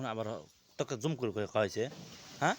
এখন আবার তোকে জুম করে করে খাওয়াইছে হ্যাঁ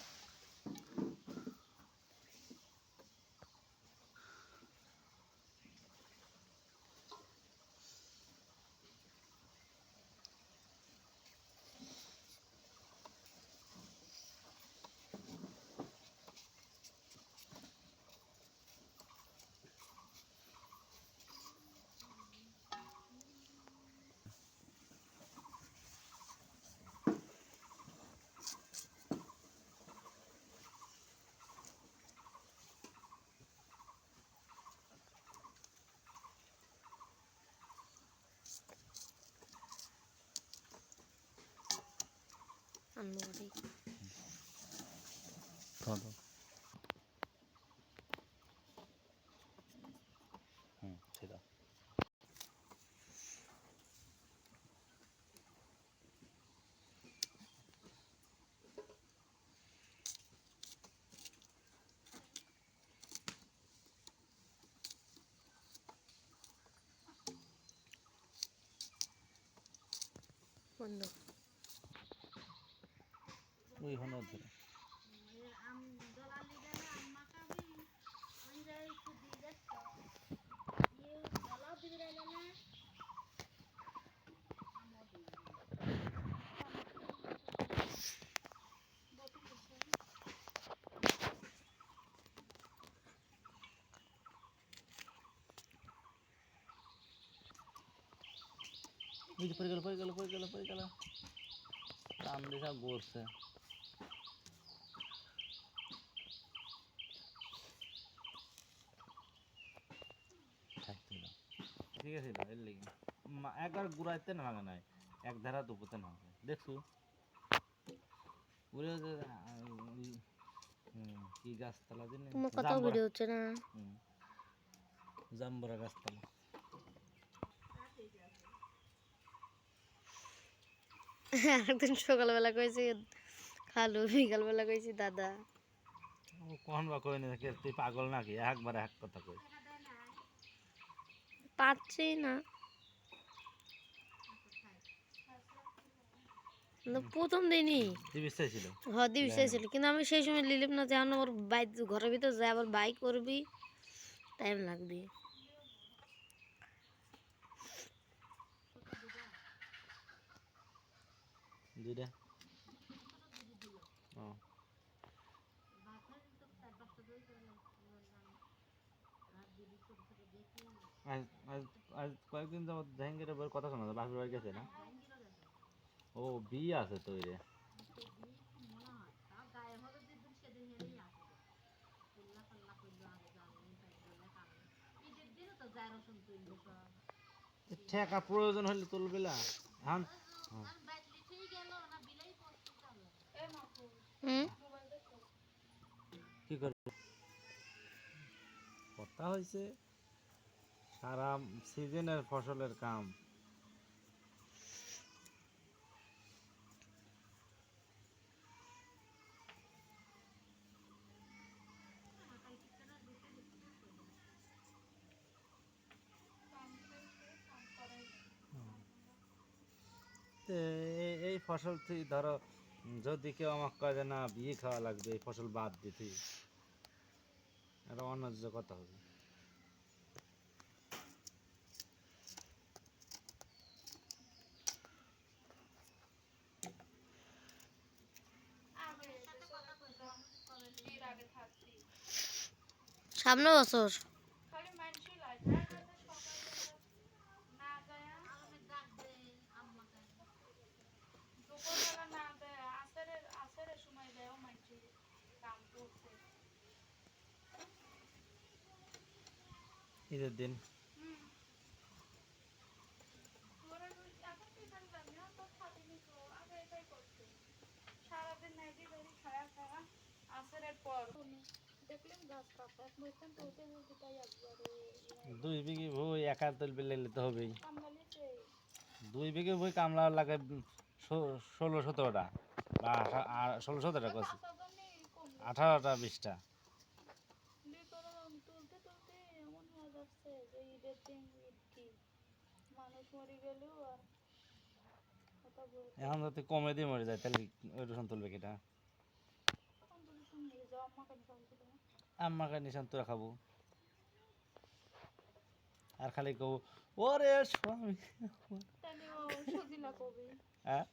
সেটা ওই হলো ধরে পড়ে গেল টান দিশা গড়ছে ঠিক আছে এর লেগে একবার ঘুরাইতে না ভাঙে নাই এক ধারা দুপুতে না দেখছো উড়ে কি গাছতলা দিন তোমার কথা ভিডিও হচ্ছে না জাম্বরা গাছতলা একদিন সকালবেলা কইছি খালু বিকালবেলা কইছি দাদা ও কোন বা কই না তুই পাগল নাকি একবার এক কথা কই পাচ্ছি না প্রথম দিনই দিবিস চাইছিল দিবি চাইছিল কিন্তু আমি সেই সময় লিলিপ না যেমন ওর বাইক ঘরের ভিতর যাই আবার বাইক করবি টাইম লাগবে দুইটা ও আজ কয়েকদিন যাবত জাহাঙ্গীরের বউয়ের কথা শোনা যায় বাপের বাড়ি গেছে না ও বিয়ে আছে তো রে ঠেকা প্রয়োজন হলে তুলবে না এখন কি করবে কথা হয়েছে সারা সিজনের ফসলের কাম এই ফসল তুই ধরো যদি কেউ আমাকে কয় যে না বিয়ে খাওয়া লাগবে এই ফসল বাদ দিতে এটা অন্যায্য কথা হবে সামনে বছর ঈদের দিন দুই বিঘি বই একা তুলবে লেলে তো হবেই 2 বিঘে বই কামলা লাগে 16-17টা বা 16-17টা করছি 18টা 20টা এখন যদি কমে দিয়ে মরে যায় তাহলে ওই রসুন তুলবে কিটা? আম্মাকে নিশান তোরা খাবো আর খালি কব ওরে স্বামী। হ্যাঁ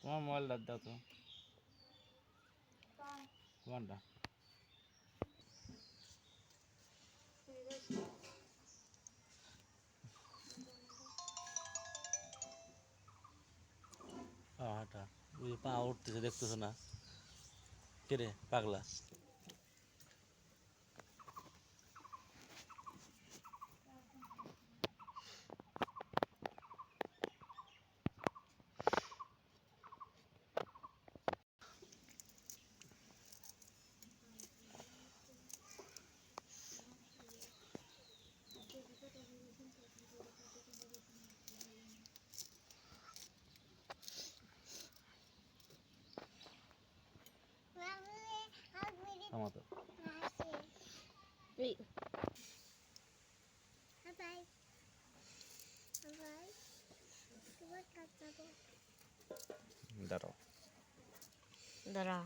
তোমার মোবাইলটা দাও তো, কোনটা? হাঁটা ওই পা উঠতেছে দেখতেছো না? কে রে পাগলা? আমাদের এই দাঁড়াও দাঁড়া